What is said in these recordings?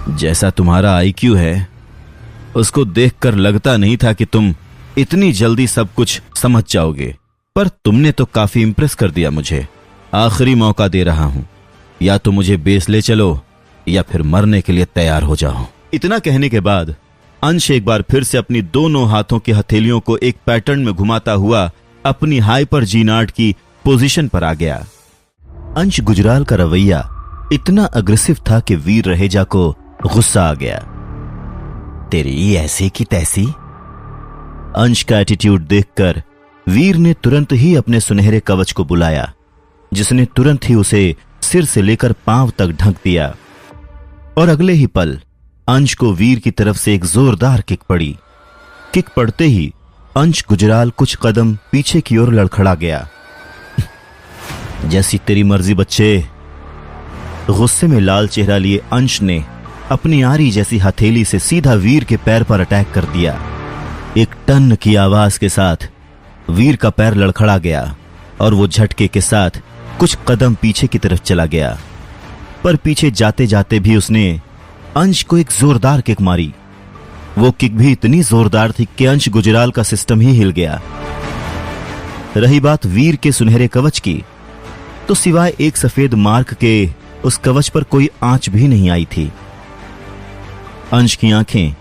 जैसा तुम्हारा आईक्यू है, उसको देखकर लगता नहीं था कि तुम इतनी जल्दी सब कुछ समझ जाओगे, पर तुमने तो काफी इंप्रेस कर दिया मुझे। आखिरी मौका दे रहा हूं, या तो मुझे बेस ले चलो या फिर मरने के लिए तैयार हो जाओ। इतना कहने के बाद अंश एक बार फिर से अपनी दोनों हाथों की हथेलियों को एक पैटर्न में घुमाता हुआ अपनी हाइपर जीनाट की पोजीशन पर आ गया। अंश गुजराल का रवैया इतना अग्रेसिव था कि वीर रहेजा को गुस्सा आ गया। तेरी ऐसी की तैसी। अंश का एटीट्यूड देखकर वीर ने तुरंत ही अपने सुनहरे कवच को बुलाया, जिसने तुरंत ही उसे सिर से लेकर पांव तक ढक दिया। और अगले ही पल अंश को वीर की तरफ से एक जोरदार किक पड़ी। किक पड़ते ही अंश गुजराल कुछ कदम पीछे की ओर लड़खड़ा गया। जैसी तेरी मर्जी बच्चे। गुस्से में लाल चेहरा लिए अंश ने अपनी आरी जैसी हथेली से सीधा वीर के पैर पर अटैक कर दिया। एक टन की आवाज के साथ वीर का पैर लड़खड़ा गया और वो झटके के साथ कुछ कदम पीछे की तरफ चला गया। पर पीछे जाते जाते भी उसने अंश को एक जोरदार किक मारी। वो किक भी इतनी जोरदार थी कि अंश गुजराल का सिस्टम ही हिल गया। रही बात वीर के सुनहरे कवच की, तो सिवाय एक सफेद मार्क के उस कवच पर कोई आंच भी नहीं आई थी। अंश की आंखें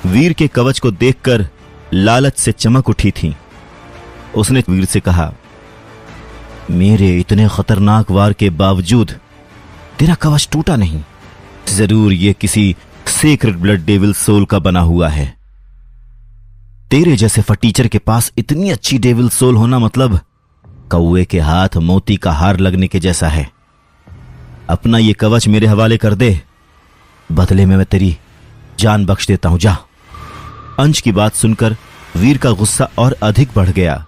वीर के कवच को देखकर लालच से चमक उठी थीं। उसने वीर से कहा, मेरे इतने खतरनाक वार के बावजूद तेरा कवच टूटा नहीं। जरूर ये किसी सेक्रेड ब्लड डेविल सोल का बना हुआ है। तेरे जैसे फटीचर के पास इतनी अच्छी डेविल सोल होना मतलब कौवे के हाथ मोती का हार लगने के जैसा है। अपना ये कवच मेरे हवाले कर दे, बदले में मैं तेरी जान बख्श देता हूं, जा। अंश की बात सुनकर वीर का गुस्सा और अधिक बढ़ गया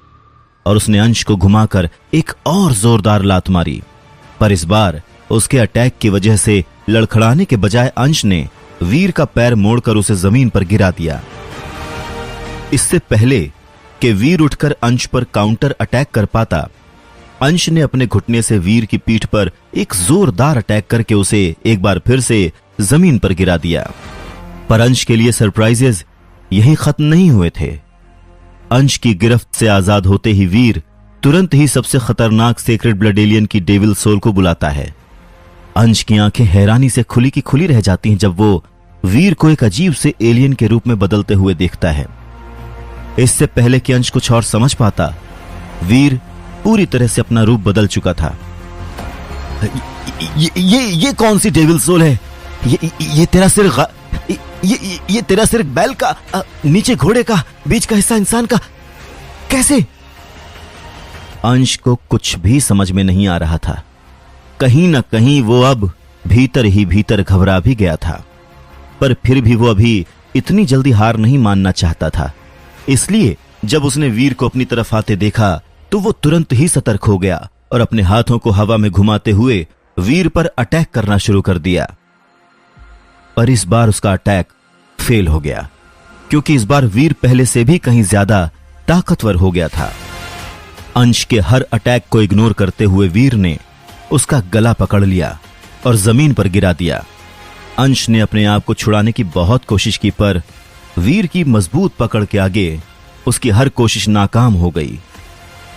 और उसने अंश को घुमाकर एक और जोरदार लात मारी। पर इस बार उसके अटैक की वजह से लड़खड़ाने के बजाय अंश ने वीर का पैर मोड़कर उसे जमीन पर गिरा दिया। इससे पहले कि वीर उठकर अंश पर काउंटर अटैक कर पाता, अंश ने अपने घुटने से वीर की पीठ पर एक जोरदार अटैक करके उसे एक बार फिर से जमीन पर गिरा दिया। पर अंश के लिए सरप्राइजेज यहीं खत्म नहीं हुए थे। अंश की गिरफ्त से आजाद होते ही वीर तुरंत ही सबसे खतरनाक सेक्रेड ब्लड एलियन की डेविल सोल को बुलाता है। अंश की आंखें हैरानी से खुली की खुली रह जाती हैं जब वो वीर को एक अजीब से एलियन के रूप में बदलते हुए देखता है। इससे पहले कि अंश कुछ और समझ पाता, वीर पूरी तरह से अपना रूप बदल चुका था। ये कौन सी डेविल सोल है? ये तेरा सिर ये तेरा सिर बैल का, नीचे घोड़े का, बीच का हिस्सा इंसान का, कैसे? अंश को कुछ भी समझ में नहीं आ रहा था। कहीं ना कहीं वो अब भीतर ही भीतर घबरा भी गया था, पर फिर भी वो अभी इतनी जल्दी हार नहीं मानना चाहता था। इसलिए जब उसने वीर को अपनी तरफ आते देखा तो वो तुरंत ही सतर्क हो गया और अपने हाथों को हवा में घुमाते हुए वीर पर अटैक करना शुरू कर दिया। पर इस बार उसका अटैक फेल हो गया, क्योंकि इस बार वीर पहले से भी कहीं ज्यादा ताकतवर हो गया था। अंश के हर अटैक को इग्नोर करते हुए वीर ने उसका गला पकड़ लिया और जमीन पर गिरा दिया। अंश ने अपने आप को छुड़ाने की बहुत कोशिश की, पर वीर की मजबूत पकड़ के आगे उसकी हर कोशिश नाकाम हो गई।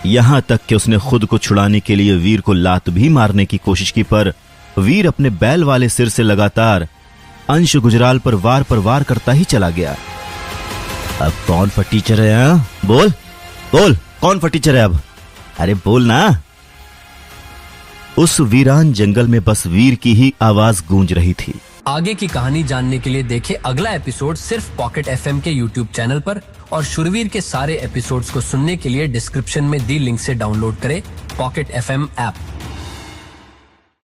यहां तक कि उसने खुद को छुड़ाने के लिए वीर को लात भी मारने की कोशिश की, पर वीर अपने बैल वाले सिर से लगातार अंश गुजराल पर वार करता ही चला गया। अब कौन फटीचर है? बोल बोल, कौन फटीचर है अब? अरे बोल ना। उस वीरान जंगल में बस वीर की ही आवाज गूंज रही थी। आगे की कहानी जानने के लिए देखें अगला एपिसोड सिर्फ पॉकेट एफएम के यूट्यूब चैनल पर, और शुरवीर के सारे एपिसोड्स को सुनने के लिए डिस्क्रिप्शन में दी लिंक से डाउनलोड करें पॉकेट एफएम ऐप।